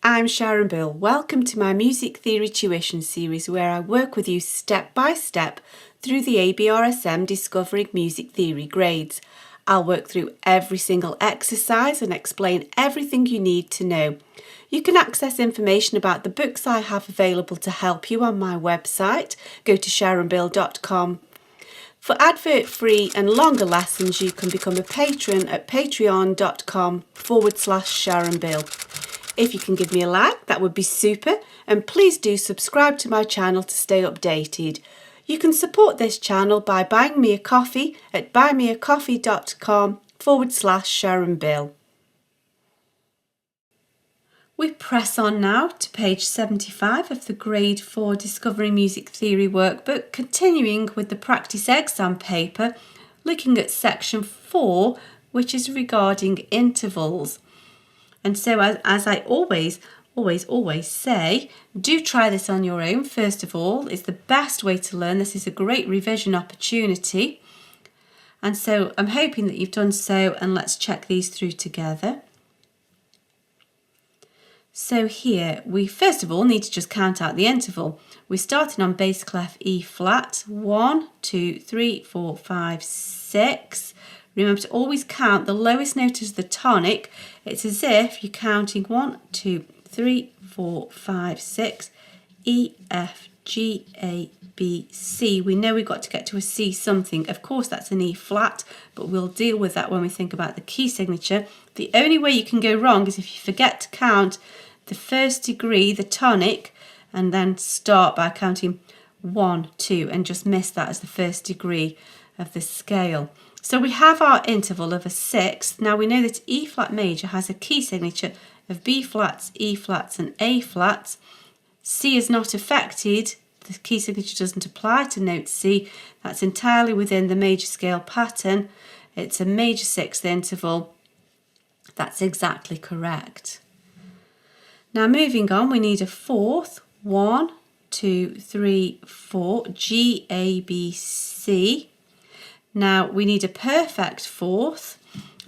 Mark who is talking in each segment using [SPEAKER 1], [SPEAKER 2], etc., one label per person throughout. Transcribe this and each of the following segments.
[SPEAKER 1] I'm Sharon Bill. Welcome to my Music Theory Tuition series where I work with you step by step through the ABRSM Discovering Music Theory grades. I'll work through every single exercise and explain everything you need to know. You can access information about the books I have available to help you on my website. Go to sharonbill.com. For advert-free and longer lessons, you can become a patron at patreon.com/SharonBill. If you can give me a like, that would be super, and please do subscribe to my channel to stay updated. You can support this channel by buying me a coffee at buymeacoffee.com/SharonBill. We press on now to page 75 of the Grade 4 Discovering Music Theory workbook, continuing with the practice exam paper, looking at section 4, which is regarding intervals. And so as I always say, do try this on your own. First of all, it's the best way to learn. This is a great revision opportunity. And so I'm hoping that you've done so, and let's check these through together. So here, we first of all need to just count out the interval. We're starting on bass clef E flat, 1, 2, 3, 4, 5, 6. Remember to always count the lowest note as the tonic. It's as if you're counting 1, 2, 3, 4, 5, 6, E, F, G, A, B, C. We know we've got to get to a C something. Of course, that's an E flat, but we'll deal with that when we think about the key signature. The only way you can go wrong is if you forget to count the first degree, the tonic, and then start by counting 1, 2, and just miss that as the first degree of the scale. So we have our interval of a sixth. Now we know that E flat major has a key signature of B flats, E flats, and A flats. C is not affected. The key signature doesn't apply to note C. That's entirely within the major scale pattern. It's a major sixth interval. That's exactly correct. Now moving on, we need a fourth. 1, 2, 3, 4, G, A, B, C. Now we need a perfect fourth,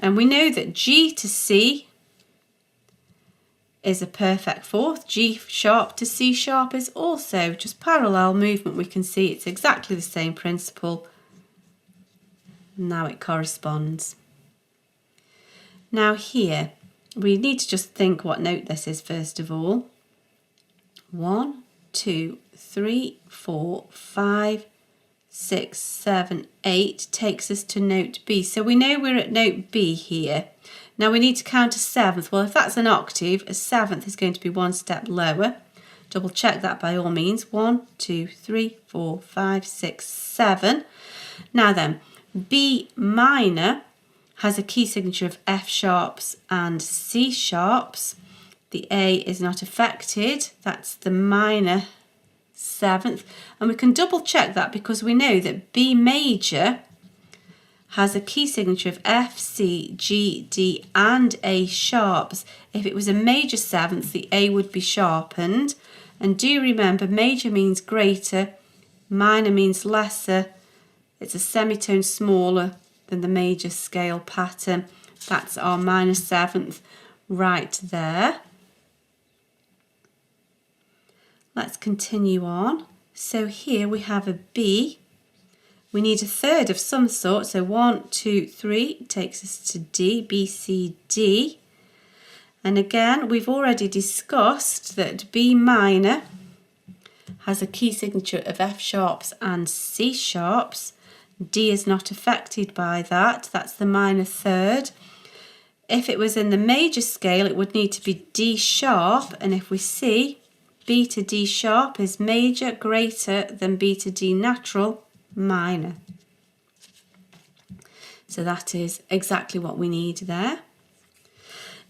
[SPEAKER 1] and we know that G to C is a perfect fourth. G sharp to C sharp is also just parallel movement. We can see it's exactly the same principle. Now it corresponds. Now here, we need to just think what note this is first of all. 1, 2, 3, 4, 5, 6, 7, 8 takes us to note B. So we know we're at note B here. Now we need to count a seventh. Well, if that's an octave, a seventh is going to be one step lower. Double check that by all means. 1, 2, 3, 4, 5, 6, 7. Now then, B minor has a key signature of F sharps and C sharps. The A is not affected. That's the minor seventh, and we can double check that because we know that B major has a key signature of F, C, G, D, and A sharps. If it was a major seventh, the A would be sharpened. And do remember, major means greater, minor means lesser. It's a semitone smaller than the major scale pattern. That's our minor seventh right there. Let's continue on. So here we have a B. We need a third of some sort. So 1, 2, 3 takes us to D, B, C, D. And again, we've already discussed that B minor has a key signature of F sharps and C sharps. D is not affected by that. That's the minor third. If it was in the major scale, it would need to be D sharp. And if we see, B to D sharp is major greater than B to D natural minor. So that is exactly what we need there.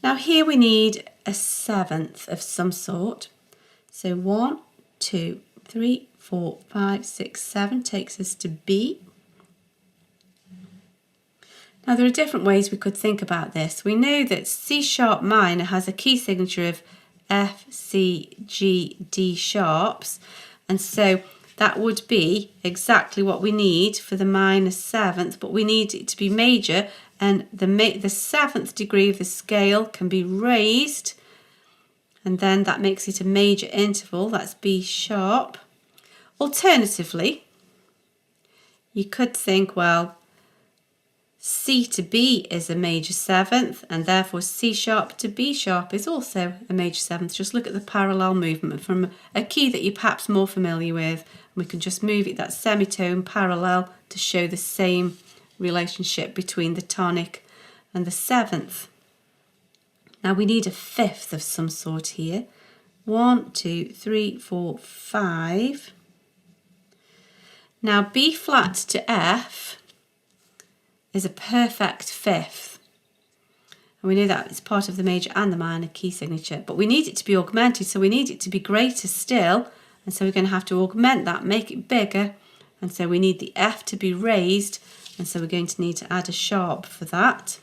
[SPEAKER 1] Now here we need a seventh of some sort. So 1, 2, 3, 4, 5, 6, 7 takes us to B. Now there are different ways we could think about this. We know that C sharp minor has a key signature of F, C, G, D sharps, and so that would be exactly what we need for the minor seventh, but we need it to be major, and the seventh degree of the scale can be raised and then that makes it a major interval, that's B sharp. Alternatively, you could think, well, C to B is a major seventh, and therefore C sharp to B sharp is also a major seventh. Just look at the parallel movement from a key that you're perhaps more familiar with. We can just move it, that semitone, parallel to show the same relationship between the tonic and the seventh. Now we need a fifth of some sort here. 1, 2, 3, 4, 5. Now B flat to F is a perfect fifth. And we know that it's part of the major and the minor key signature, but we need it to be augmented, so we need it to be greater still, and so we're going to have to augment that, make it bigger, and so we need the F to be raised, and so we're going to need to add a sharp for that.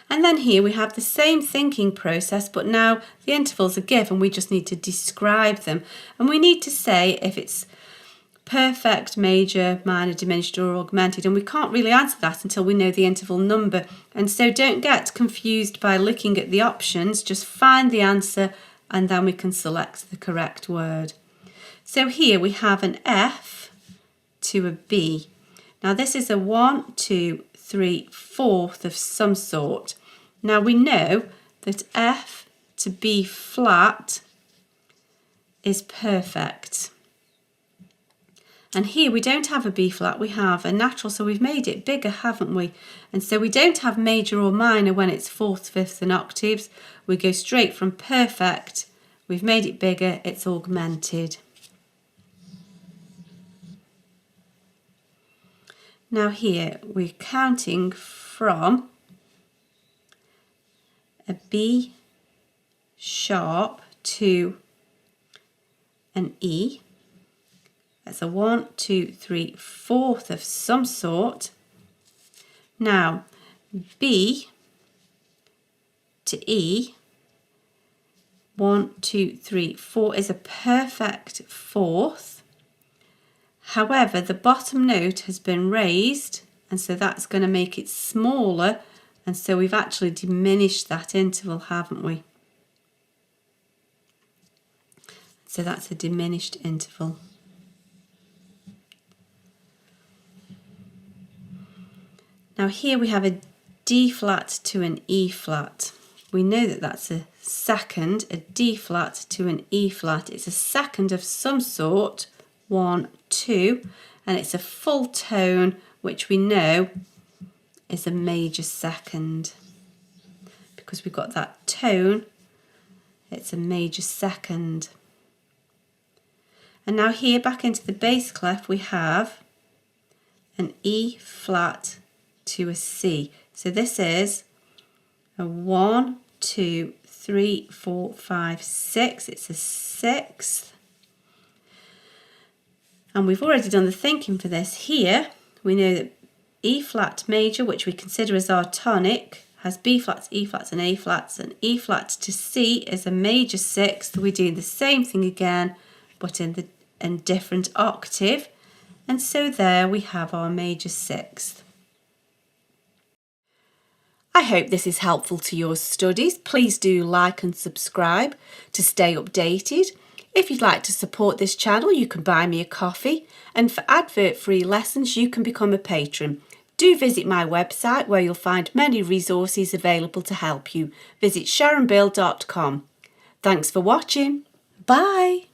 [SPEAKER 1] And then here we have the same thinking process, but now the intervals are given, we just need to describe them, and we need to say if it's perfect, major, minor, diminished or augmented, and we can't really answer that until we know the interval number. And so don't get confused by looking at the options, just find the answer and then we can select the correct word. So here we have an F to a B. Now this is a 1, 2, 3, 4th of some sort. Now we know that F to B flat is perfect. And here we don't have a B flat, we have a natural, so we've made it bigger, haven't we? And so we don't have major or minor when it's fourths, fifths and octaves. We go straight from perfect, we've made it bigger, it's augmented. Now here we're counting from a B sharp to an E. That's a 1, 2, 3, 4th of some sort. Now, B to E, 1, 2, 3, 4 is a perfect fourth. However, the bottom note has been raised, and so that's going to make it smaller, and so we've actually diminished that interval, haven't we? So that's a diminished interval. Now here we have a D flat to an E flat. We know that that's a second, a D flat to an E flat. It's a second of some sort, 1, 2, and it's a full tone, which we know is a major second. Because we've got that tone, it's a major second. And now here back into the bass clef we have an E flat to a C. So this is a 1, 2, 3, 4, 5, 6. It's a sixth. And we've already done the thinking for this here. We know that E flat major, which we consider as our tonic, has B flats, E flats and A flats, and E flat to C is a major sixth. We're doing the same thing again, but in different octave. And so there we have our major sixth. I hope this is helpful to your studies. Please do like and subscribe to stay updated. If you'd like to support this channel, you can buy me a coffee, and for advert-free lessons you can become a patron. Do visit my website where you'll find many resources available to help you. Visit sharonbill.com. Thanks for watching. Bye.